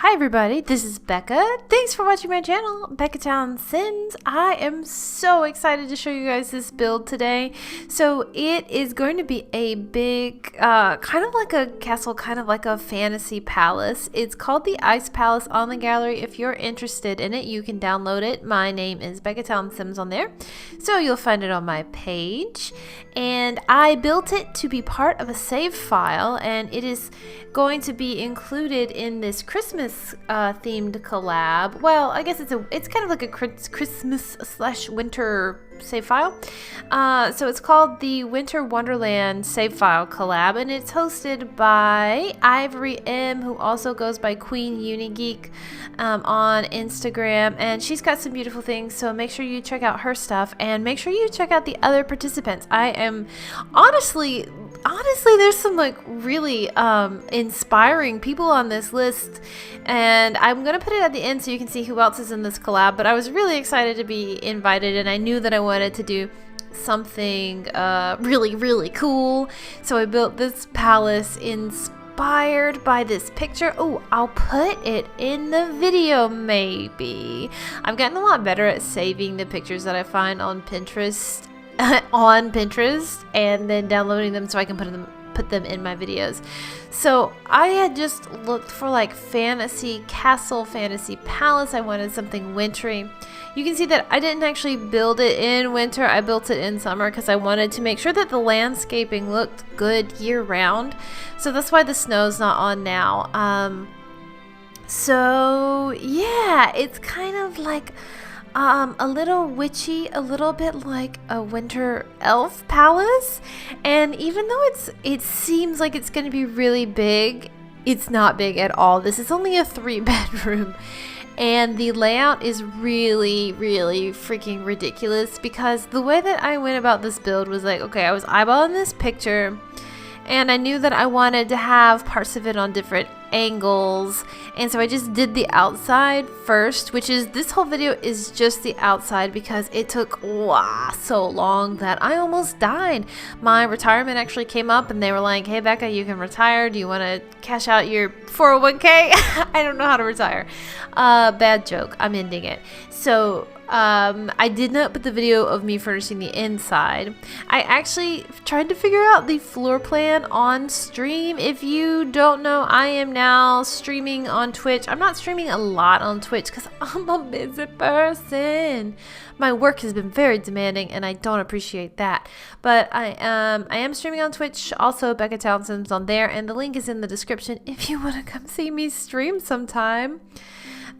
Hi everybody, this is Becca. Thanks for watching my channel, BeccaTownSims. I am so excited to show you guys this build today. So it is going to be a big, kind of like a castle, kind of like a fantasy palace. It's called the Ice Palace on the gallery. If you're interested in it, you can download it. My name is BeccaTownSims on there. So you'll find it on my page. And I built it to be part of a save file, and it is going to be included in this Christmas themed collab. Well, I guess it's kind of like a Christmas/winter save file. So it's called the Winter Wonderland save file collab, and it's hosted by Ivory M, who also goes by Queen Unigeek on Instagram, and she's got some beautiful things, so make sure you check out her stuff and make sure you check out the other participants. I am honestly there's some like really inspiring people on this list, and I'm gonna put it at the end so you can see who else is in this collab. But I was really excited to be invited, and I knew that I wanted to do something really cool, so I built this palace inspired by this picture. Oh, I'll put it in the video maybe. I've gotten a lot better at saving the pictures that I find on Pinterest and then downloading them so I can put them in my videos. So I had just looked for like fantasy castle, fantasy palace. I wanted something wintry. You can see that I didn't actually build it in winter. I built it in summer because I wanted to make sure that the landscaping looked good year round. So that's why the snow's not on now. So yeah, it's kind of like a little witchy, a little bit like a winter elf palace. And even though it seems like it's going to be really big, it's not big at all. This is only a 3-bedroom. And the layout is really freaking ridiculous, because the way that I went about this build was like, okay, I was eyeballing this picture, and I knew that I wanted to have parts of it on different angles, and so I just did the outside first, which is, this whole video is just the outside because it took so long that I almost died. My retirement actually came up and they were like, hey Becca, you can retire, do you want to cash out your 401k? I don't know how to retire. Bad joke, I'm ending it. So I did not put the video of me furnishing the inside. I actually tried to figure out the floor plan on stream. If you don't know, I am now streaming on Twitch. I'm not streaming a lot on Twitch because I'm a busy person. My work has been very demanding and I don't appreciate that. But I am streaming on Twitch, also BeccaTownSims on there, and the link is in the description if you want to come see me stream sometime.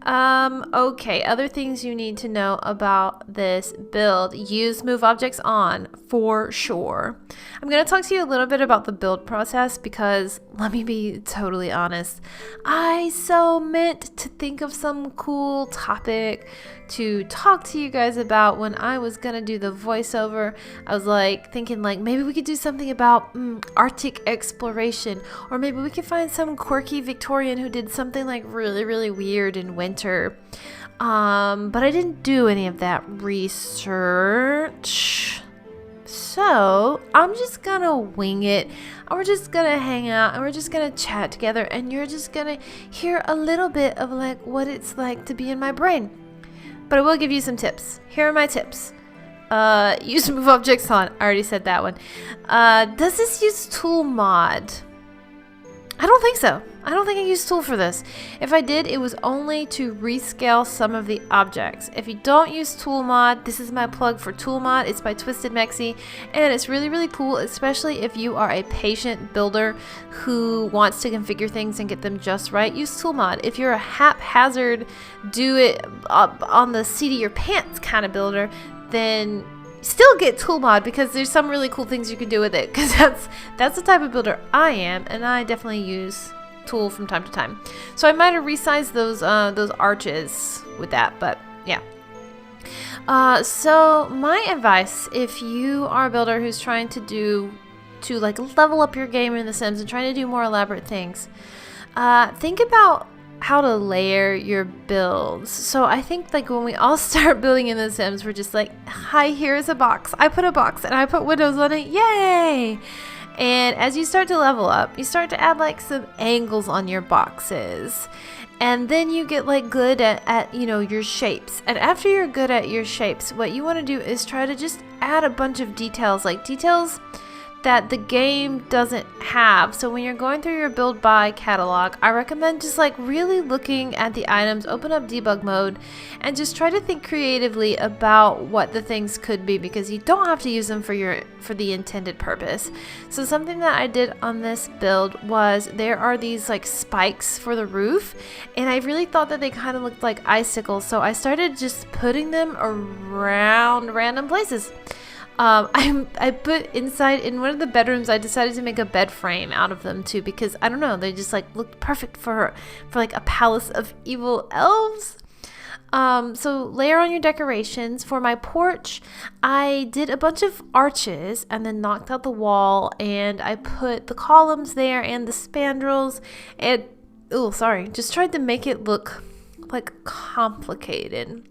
Okay, other things you need to know about this build. Use move objects on for sure. I'm going to talk to you a little bit about the build process because, let me be totally honest, I so meant to think of some cool topic to talk to you guys about when I was gonna do the voiceover. I was like thinking like maybe we could do something about Arctic exploration, or maybe we could find some quirky Victorian who did something like really weird in winter. But I didn't do any of that research. So I'm just gonna wing it, and we're just gonna hang out, and we're just gonna chat together, and you're just gonna hear a little bit of like what it's like to be in my brain. But I will give you some tips. Here are my tips. Use move objects on. I already said that one. Does this use tool mod? I don't think so. I don't think I used tool for this. If I did, it was only to rescale some of the objects. If you don't use tool mod, this is my plug for tool mod. It's by Twisted Mexi, and it's really cool, especially if you are a patient builder who wants to configure things and get them just right. Use tool mod. If you're a haphazard, do it on the seat of your pants kind of builder, then still get tool mod, because there's some really cool things you can do with it, because that's the type of builder I am, and I definitely use tool from time to time. So I might have resized those arches with that, but yeah. So my advice, if you are a builder who's trying to like level up your game in The Sims and trying to do more elaborate things, think about how to layer your builds. So I think like when we all start building in The Sims, we're just like, hi, here's a box. I put a box and I put windows on it. Yay! And as you start to level up, you start to add like some angles on your boxes. And then you get like good at you know, your shapes. And after you're good at your shapes, what you want to do is try to just add a bunch of details, like details that the game doesn't have. So when you're going through your build by catalog, I recommend just like really looking at the items, open up debug mode, and just try to think creatively about what the things could be, because you don't have to use them for the intended purpose. So something that I did on this build was there are these like spikes for the roof, and I really thought that they kind of looked like icicles, so I started just putting them around random places. I put inside in one of the bedrooms, I decided to make a bed frame out of them too, because I don't know, they just like looked perfect for like a palace of evil elves. So layer on your decorations. For my porch, I did a bunch of arches and then knocked out the wall, and I put the columns there and the spandrels, and just tried to make it look like complicated.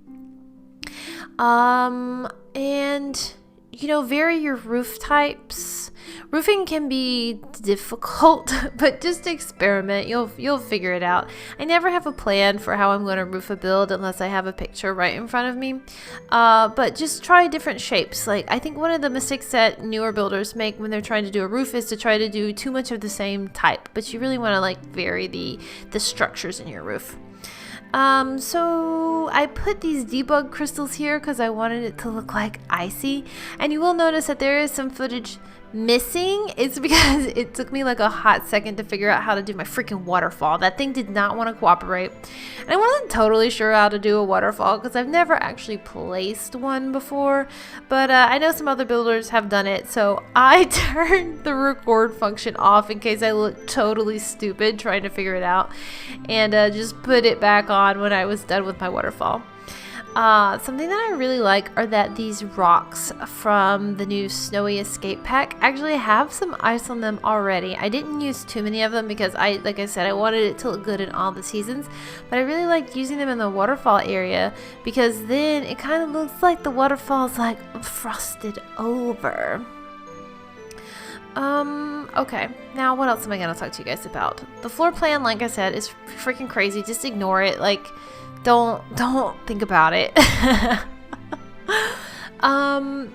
And you know, vary your roof types. Roofing can be difficult, but just experiment. You'll figure it out. I never have a plan for how I'm going to roof a build unless I have a picture right in front of me. But just try different shapes. Like, I think one of the mistakes that newer builders make when they're trying to do a roof is to try to do too much of the same type. But you really want to like vary the structures in your roof. So I put these debug crystals here because I wanted it to look like icy, and you will notice that there is some footage missing. It's because it took me like a hot second to figure out how to do my freaking waterfall. That thing did not want to cooperate, and I wasn't totally sure how to do a waterfall because I've never actually placed one before, but I know some other builders have done it, so I turned the record function off in case I looked totally stupid trying to figure it out, and just put it back on when I was done with my waterfall. Something that I really like are that these rocks from the new Snowy Escape pack actually have some ice on them already. I didn't use too many of them because like I said, I wanted it to look good in all the seasons, but I really liked using them in the waterfall area because then it kind of looks like the waterfall's like frosted over. Okay, now what else am I going to talk to you guys about? The floor plan, like I said, is freaking crazy. Just ignore it. Like, don't think about it. I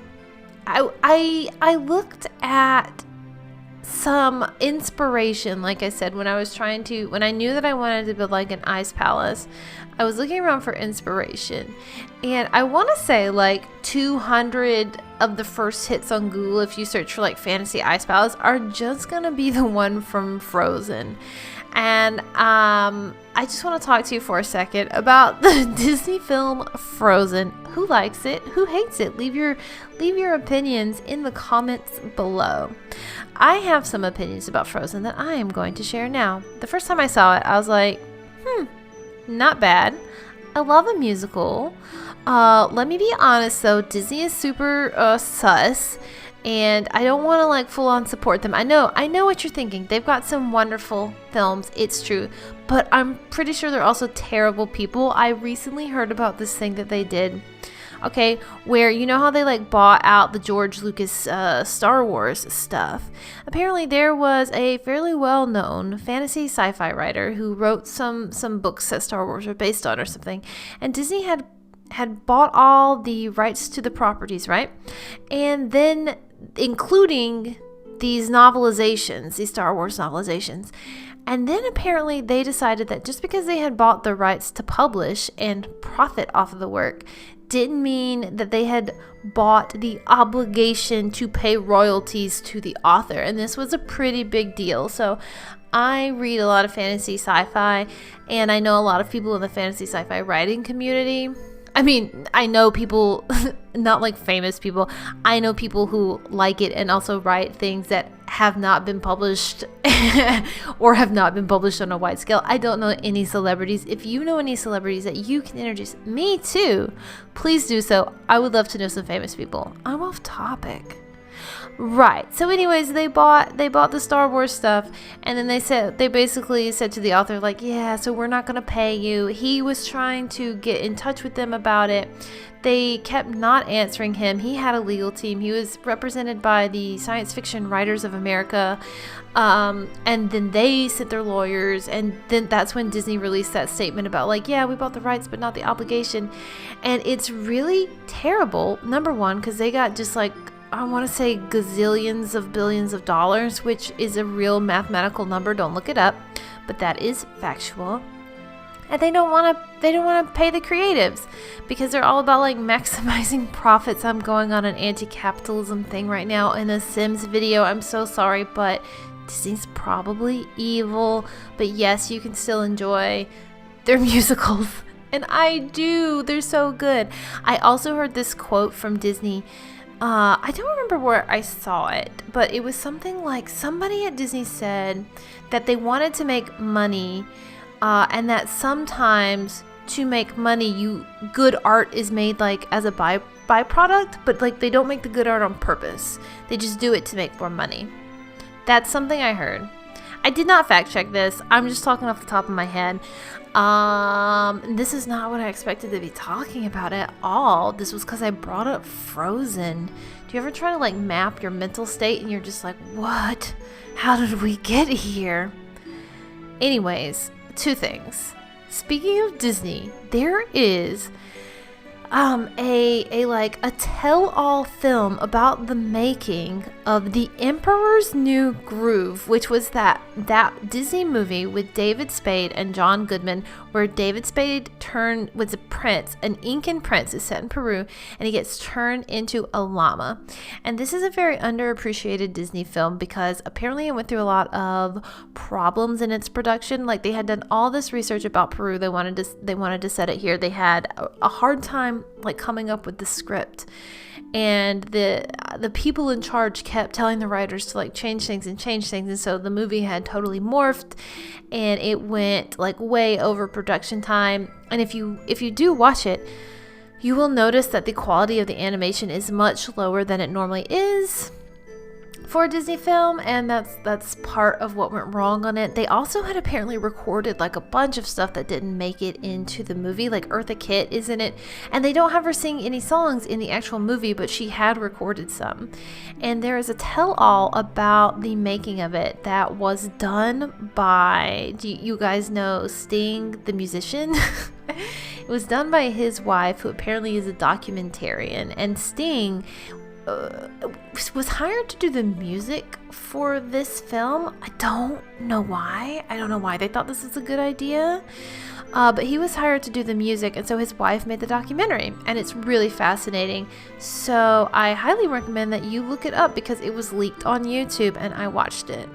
looked at some inspiration, like I said, when I knew that I wanted to build like an ice palace. I was looking around for inspiration, and I want to say like 200 of the first hits on Google, if you search for like fantasy ice palace, are just gonna be the one from Frozen. And I just want to talk to you for a second about the Disney film Frozen. Who likes it? Who hates it? Leave your opinions in the comments below. I have some opinions about Frozen that I am going to share now. The first time I saw it, I was like, not bad. I love a musical. Let me be honest though, Disney is super sus, and I don't want to like full on support them. I know what you're thinking. They've got some wonderful films, it's true, but I'm pretty sure they're also terrible people. I recently heard about this thing that they did, okay, where you know how they like bought out the George Lucas Star Wars stuff. Apparently there was a fairly well-known fantasy sci-fi writer who wrote some books that Star Wars are based on or something, and Disney had bought all the rights to the properties, right? And then including these novelizations, these Star Wars novelizations. And then apparently they decided that just because they had bought the rights to publish and profit off of the work didn't mean that they had bought the obligation to pay royalties to the author. And this was a pretty big deal. So I read a lot of fantasy sci-fi, and I know a lot of people in the fantasy sci-fi writing community. I mean, I know people, not like famous people, I know people who like it and also write things that have not been published or have not been published on a wide scale. I don't know any celebrities. If you know any celebrities that you can introduce me to, please do so. I would love to know some famous people. I'm off topic. Right. So anyways, they bought the Star Wars stuff, and then they basically said to the author, like, yeah, so we're not going to pay you. He was trying to get in touch with them about it. They kept not answering him. He had a legal team. He was represented by the Science Fiction Writers of America. And then they sent their lawyers, and then that's when Disney released that statement about, like, yeah, we bought the rights but not the obligation. And it's really terrible, number one, because they got just like, I want to say gazillions of billions of dollars, which is a real mathematical number. Don't look it up, but that is factual. And they don't want to pay the creatives because they're all about like maximizing profits. I'm going on an anti-capitalism thing right now in a Sims video. I'm so sorry, but Disney's probably evil. But yes, you can still enjoy their musicals. And I do. They're so good. I also heard this quote from Disney. I don't remember where I saw it, but it was something like somebody at Disney said that they wanted to make money, and that sometimes to make money, good art is made like as a byproduct, but like they don't make the good art on purpose. They just do it to make more money. That's something I heard. I did not fact check this. I'm just talking off the top of my head. This is not what I expected to be talking about at all. This was because I brought up Frozen. Do you ever try to like map your mental state and you're just like, what? How did we get here? Anyways, two things. Speaking of Disney, there is a tell-all film about the making of The Emperor's New Groove, which was that Disney movie with David Spade and John Goodman, where David Spade was a prince, an Incan prince, is set in Peru, and he gets turned into a llama. And this is a very underappreciated Disney film because apparently it went through a lot of problems in its production. Like, they had done all this research about Peru. They wanted to set it here. They had a hard time like coming up with the script, and the people in charge kept telling the writers to like change things, and so the movie had totally morphed, and it went like way over production time. And if you do watch it, you will notice that the quality of the animation is much lower than it normally is for a Disney film, and that's part of what went wrong on it. They also had apparently recorded like a bunch of stuff that didn't make it into the movie, like Eartha Kitt is in it, and they don't have her sing any songs in the actual movie, but she had recorded some. And there is a tell-all about the making of it that was done by, do you guys know Sting the musician? It was done by his wife, who apparently is a documentarian, and Sting was hired to do the music for this film. I don't know why they thought this was a good idea, but he was hired to do the music, and so his wife made the documentary, and it's really fascinating. So I highly recommend that you look it up because it was leaked on YouTube and I watched it.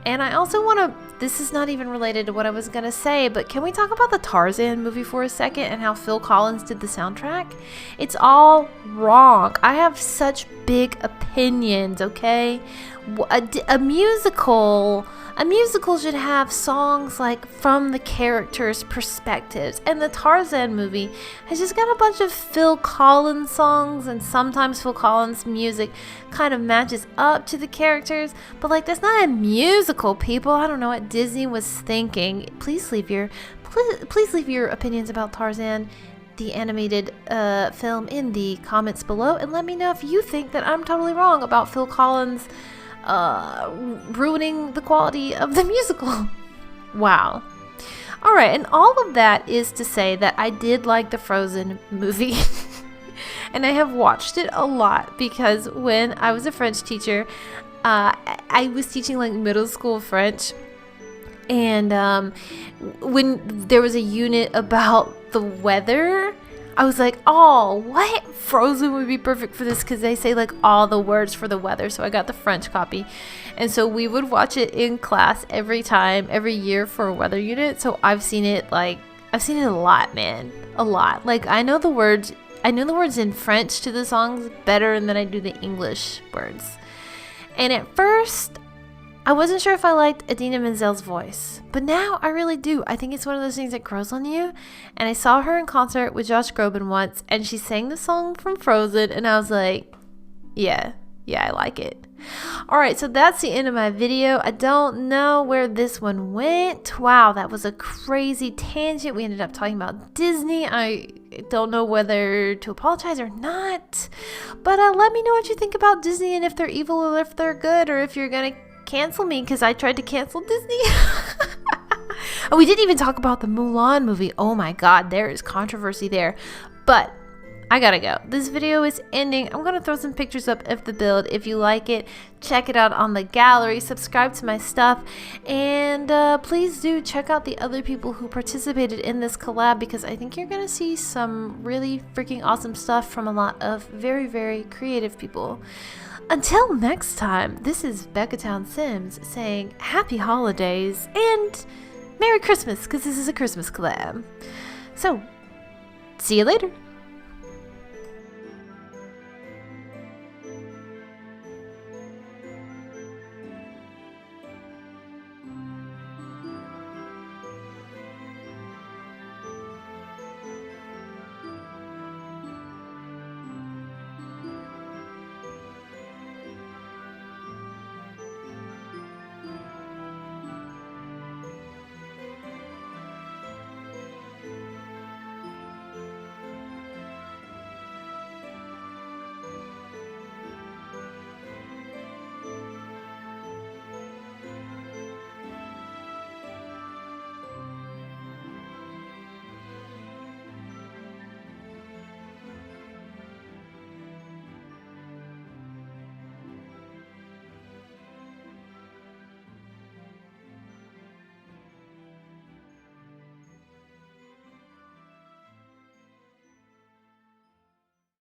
And I also want to, this is not even related to what I was going to say, but can we talk about the Tarzan movie for a second and how Phil Collins did the soundtrack? It's all wrong. I have such big opinions, okay? A musical should have songs like from the characters' perspectives, and the Tarzan movie has just got a bunch of Phil Collins songs, and sometimes Phil Collins music kind of matches up to the characters, but like that's not a musical, people. I don't know what Disney was thinking. Please leave your opinions about Tarzan, the animated film, in the comments below, and let me know if you think that I'm totally wrong about Phil Collins ruining the quality of the musical. Wow. Alright, and all of that is to say that I did like the Frozen movie. And I have watched it a lot because when I was a French teacher, I was teaching like middle school French, and when there was a unit about the weather, I was like, oh, what? Frozen would be perfect for this because they say like all the words for the weather. So I got the French copy. And so we would watch it in class every year for a weather unit. So I've seen it a lot, man. A lot. Like I know the words in French to the songs better than I do the English words. And at first, I wasn't sure if I liked Idina Menzel's voice, but now I really do. I think it's one of those things that grows on you. And I saw her in concert with Josh Groban once, and she sang the song from Frozen, and I was like, yeah, Yeah, I like it. Alright, so that's the end of my video. I don't know where this one went. Wow, that was a crazy tangent. We ended up talking about Disney. I don't know whether to apologize or not. But let me know what you think about Disney and if they're evil or if they're good, or if you're gonna cancel me because I tried to cancel Disney. Oh, we didn't even talk about the Mulan movie. Oh my god, there is controversy there. But I gotta go. This video is ending. I'm gonna throw some pictures up of the build. If you like it, check it out on the gallery. Subscribe to my stuff. And please do check out the other people who participated in this collab, because I think you're gonna see some really freaking awesome stuff from a lot of very, very creative people. Until next time, this is BeccaTownSims saying happy holidays and Merry Christmas, because this is a Christmas collab. So, see you later.